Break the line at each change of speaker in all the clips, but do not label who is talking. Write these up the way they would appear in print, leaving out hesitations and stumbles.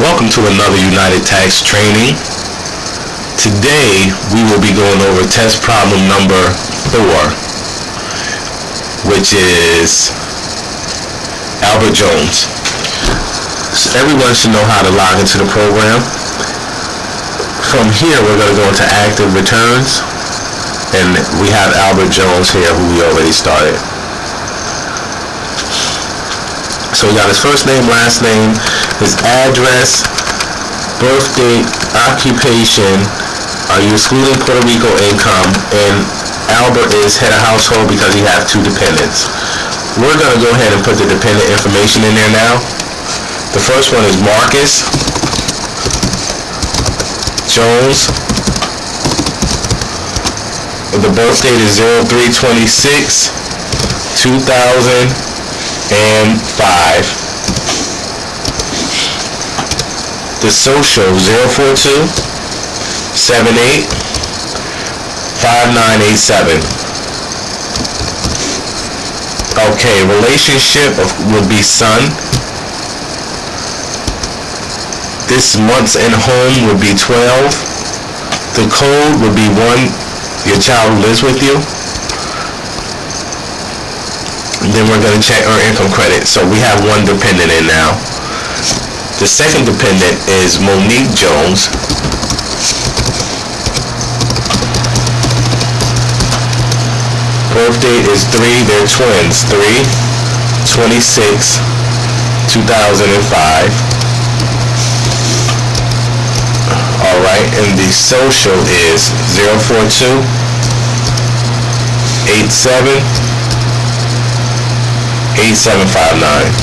Welcome to another United Tax training. Today we will be going over test problem number 4, which is Albert Jones. So everyone should know how to log into the program. From here we're going to go into active returns, and we have Albert Jones here who we already started. So we got his first name, last name, his address, birth date, occupation. Are you excluding Puerto Rico income? And Albert is head of household because he has 2 dependents. We're going to go ahead and put the dependent information in there now. The first one is Marcus Jones. The birth date is 03/26/2005. The social 042-78-5987. Okay, relationship would be son. This months in home would be 12. The code would be 1, your child who lives with you. And then we're going to check our income credit. So we have 1 dependent in now. The second dependent is Monique Jones. Birth date is 3, they're twins, 3/26/2005. Alright, and the social is 042-87-8759.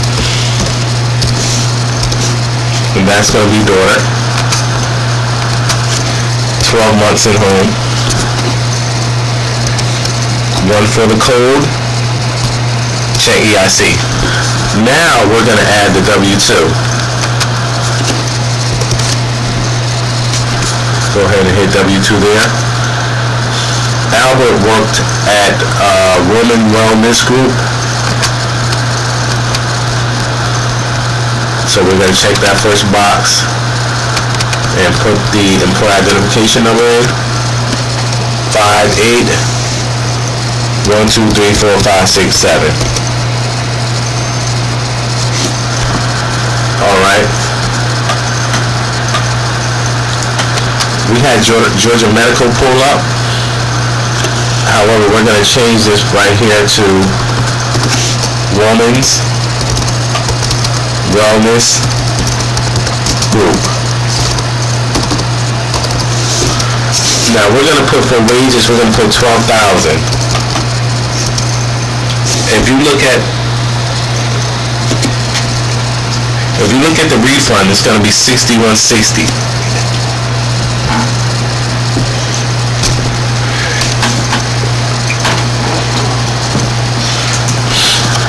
And that's going to be daughter. 12 months at home. 1 for the code. Check EIC. Now we're going to add the W-2. Go ahead and hit W-2 there. Albert worked at Women Wellness Group. So we're going to check that first box and put the employee identification number in. 58-1234567. Alright. We had Georgia Medical pull up. However, we're going to change this right here to Women's Wellness Group. Now we're going to put for wages, we're going to put $12,000. If you look at the refund, it's going to be $61.60.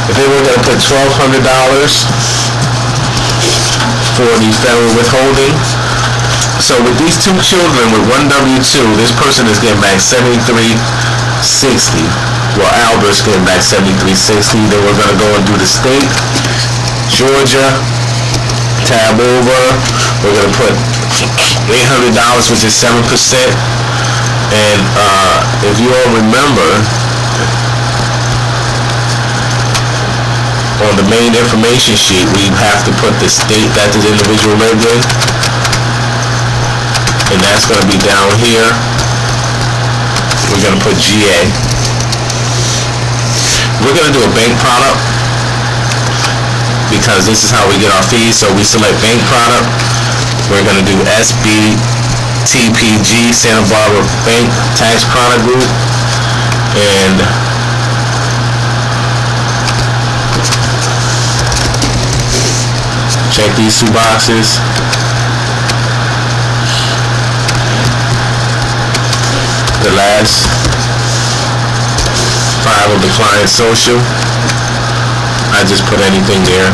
And then we're going to put $1,200 for the federal withholding. So with these 2 children with 1 W-2, this person is getting back $73.60. Well, Albert's getting back $73.60. Then we're going to go and do the state. Georgia, tab over. We're going to put $800, which is 7%. And if you all remember, on the main information sheet, we have to put the state that the individual lived in, and that's going to be down here. We're going to put GA. We're going to do a bank product because this is how we get our fees. So we select bank product. We're going to do SBTPG, Santa Barbara Bank Tax Product Group, and check these 2 boxes. The last 5 of the client social. I just put anything there.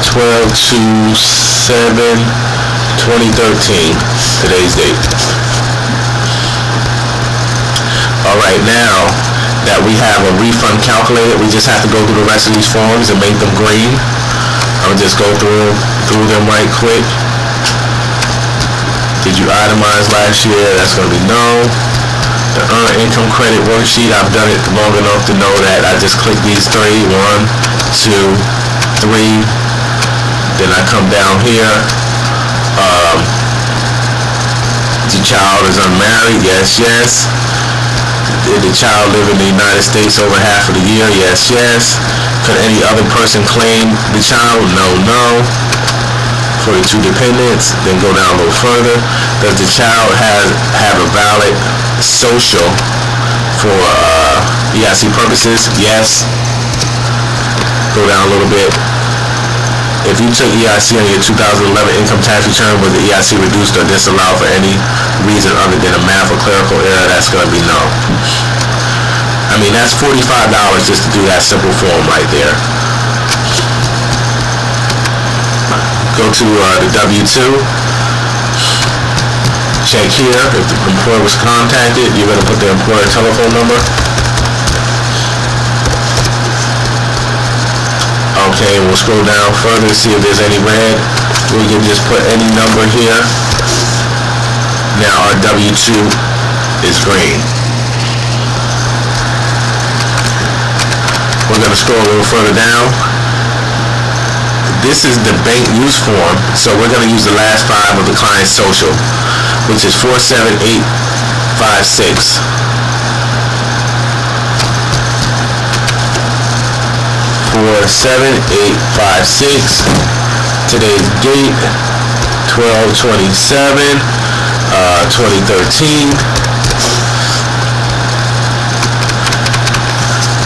12/2/7/2013. Today's date. Alright, now that we have a refund calculated, we just have to go through the rest of these forms and make them green. I'll just go through through them right quick. Did you itemize last year? That's going to be no. The earned income credit worksheet, I've done it long enough to know that I just click these three. 1, 2, 3. Then I come down here. The child is unmarried. Yes, yes. Did the child live in the United States over half of the year? Yes, yes. Could any other person claim the child? No, no. For the 2 dependents, then go down a little further. Does the child have a valid social for EIC purposes? Yes. Go down a little bit. If you took EIC on your 2011 income tax return, was the EIC reduced or disallowed for any reason other than a math or clerical error? That's going to be no. I mean, that's $45 just to do that simple form right there. Go to the W-2. Check here. If the employer was contacted, you're going to put the employer telephone number. Okay, we'll scroll down further to see if there's any red. We can just put any number here. Now our W-2 is green. We're going to scroll a little further down. This is the bank use form, so we're going to use the last 5 of the client's social, which is 47856. 47856. Today's date 12/27, 2013.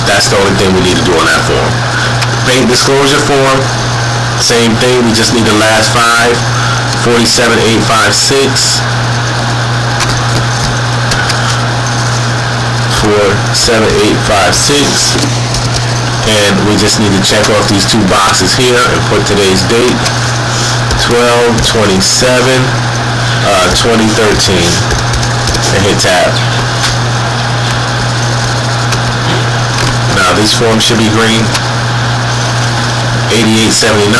That's the only thing we need to do on that form. Bank disclosure form, same thing. We just need the last 5. 47856. 47856. And we just need to check off these 2 boxes here and put today's date 12/27, 2013, and hit tab. Now these forms should be green. 8879.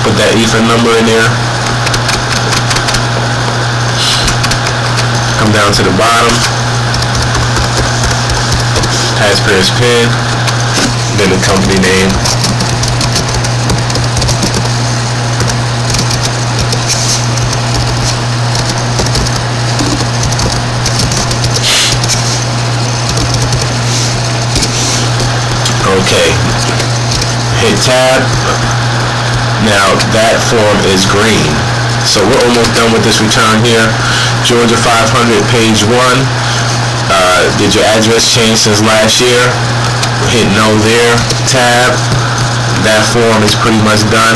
Put that EFIN number in there. Come down to the bottom. Taxpayer's PIN, then the company name. Okay, hit tab. Now that form is green. So we're almost done with this return here. Georgia 500, page 1. Did your address change since last year? Hit no there, tab. That form is pretty much done.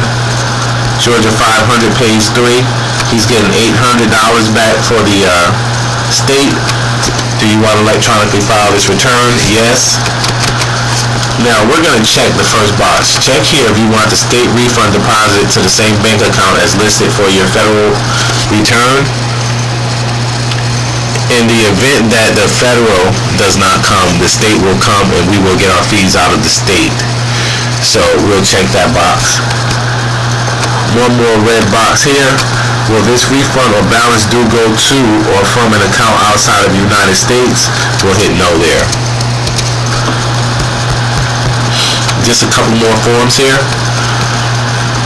Georgia 500, page 3. He's getting $800 back for the state. Do you want to electronically file this return? Yes. Now we're going to check the first box. Check here if you want the state refund deposited to the same bank account as listed for your federal return. In the event that the federal does not come, the state will come and we will get our fees out of the state. So we'll check that box. One more red box here. Will this refund or balance due go to or from an account outside of the United States? We'll hit no there. Just a couple more forms here.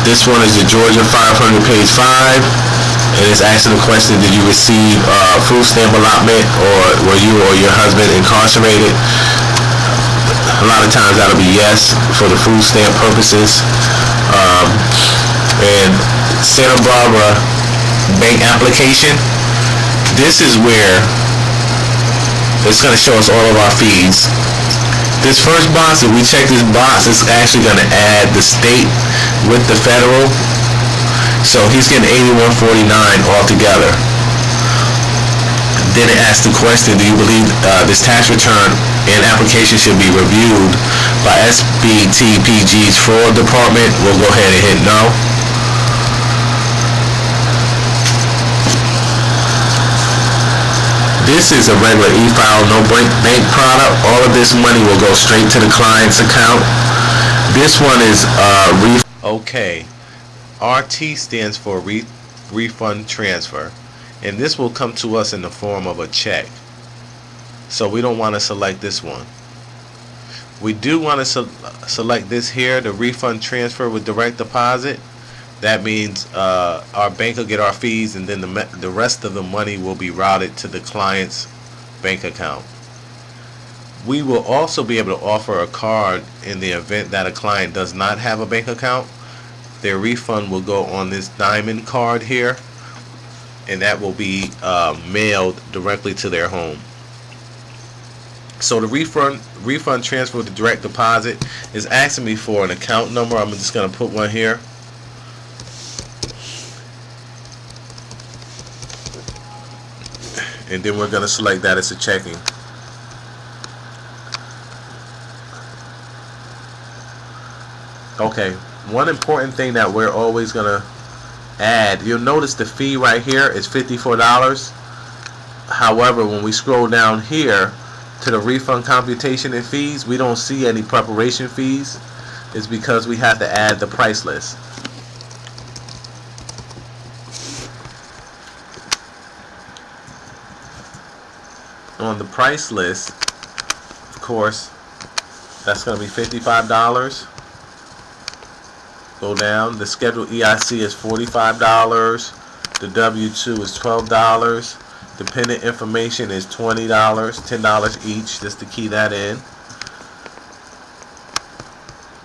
This one is the Georgia 500, page 5. And it's asking the question, did you receive food stamp allotment, or were you or your husband incarcerated? A lot of times that'll be yes for the food stamp purposes. And Santa Barbara bank application, this is where it's going to show us all of our fees. This first box, if we check this box, it's actually going to add the state with the federal. So he's getting $81.49 altogether. Then it asks the question, do you believe this tax return and application should be reviewed by SBTPG's fraud department? We'll go ahead and hit no. This is a regular e-file, no bank product. All of this money will go straight to the client's account. This one is okay. RT stands for refund transfer, and this will come to us in the form of a check. So we don't want to select this one. We do want to select this here, the refund transfer with direct deposit. That means our bank will get our fees, and then the rest of the money will be routed to the client's bank account. We will also be able to offer a card in the event that a client does not have a bank account. Their refund will go on this diamond card here, and that will be mailed directly to their home. So the refund transfer with the direct deposit is asking me for an account number. I'm just going to put one here. And then we're going to select that as a checking. Okay, one important thing that we're always going to add, you'll notice the fee right here is $54. However, when we scroll down here to the refund computation and fees, we don't see any preparation fees. It's because we have to add the price list. On the price list, of course, that's going to be $55. Go down. The scheduled EIC is $45. The W-2 is $12. Dependent information is $20, $10 each, just to key that in.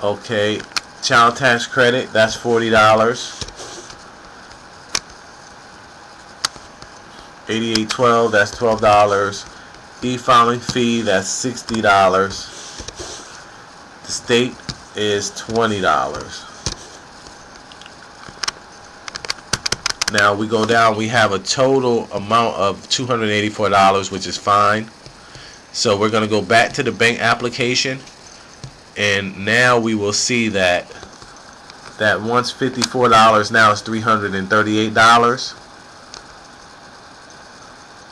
Okay, child tax credit, that's $40. 8812, that's $12. E-filing fee, that's $60. The state is $20. Now we go down, we have a total amount of $284, which is fine. So we're going to go back to the bank application, and now we will see that once $54 now is $338.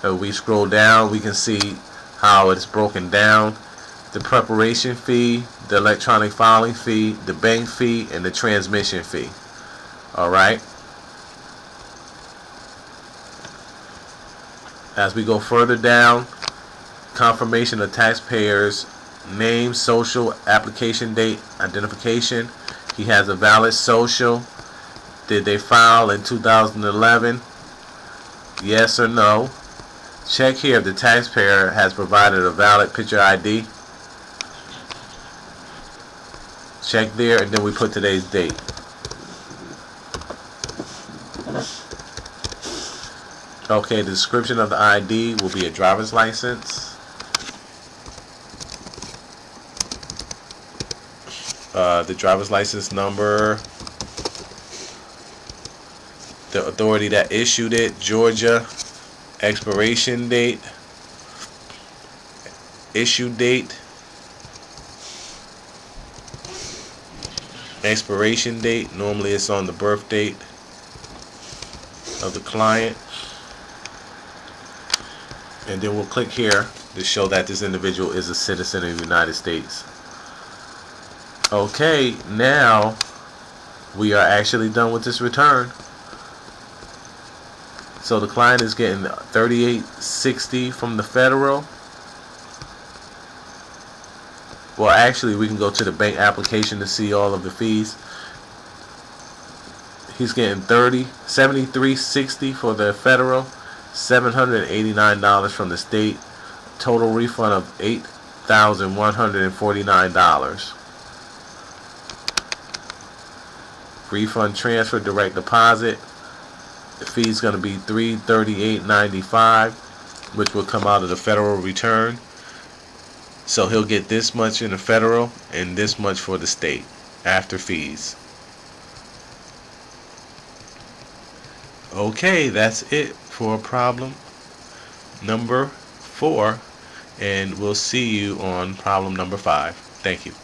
So we scroll down, we can see how it's broken down. The preparation fee, the electronic filing fee, the bank fee, and the transmission fee. Alright. As we go further down, confirmation of taxpayers' name, social, application date, identification. He has a valid social. Did they file in 2011? Yes or no? Check here if the taxpayer has provided a valid picture ID. Check there, and then we put today's date. Okay, the description of the ID will be a driver's license. The driver's license number, the authority that issued it, Georgia, expiration date, issue date, expiration date, normally it's on the birth date of the client. And then we'll click here to show that this individual is a citizen of the United States. Okay, now we are actually done with this return. So the client is getting $38.60 from the federal. Well, actually, we can go to the bank application to see all of the fees. He's getting $73.60 for the federal, $789 from the state, total refund of $8,149. Refund transfer, direct deposit. The fee is going to be $338.95, which will come out of the federal return. So he'll get this much in the federal and this much for the state after fees. Okay, that's it for problem number 4, and we'll see you on problem number 5. Thank you.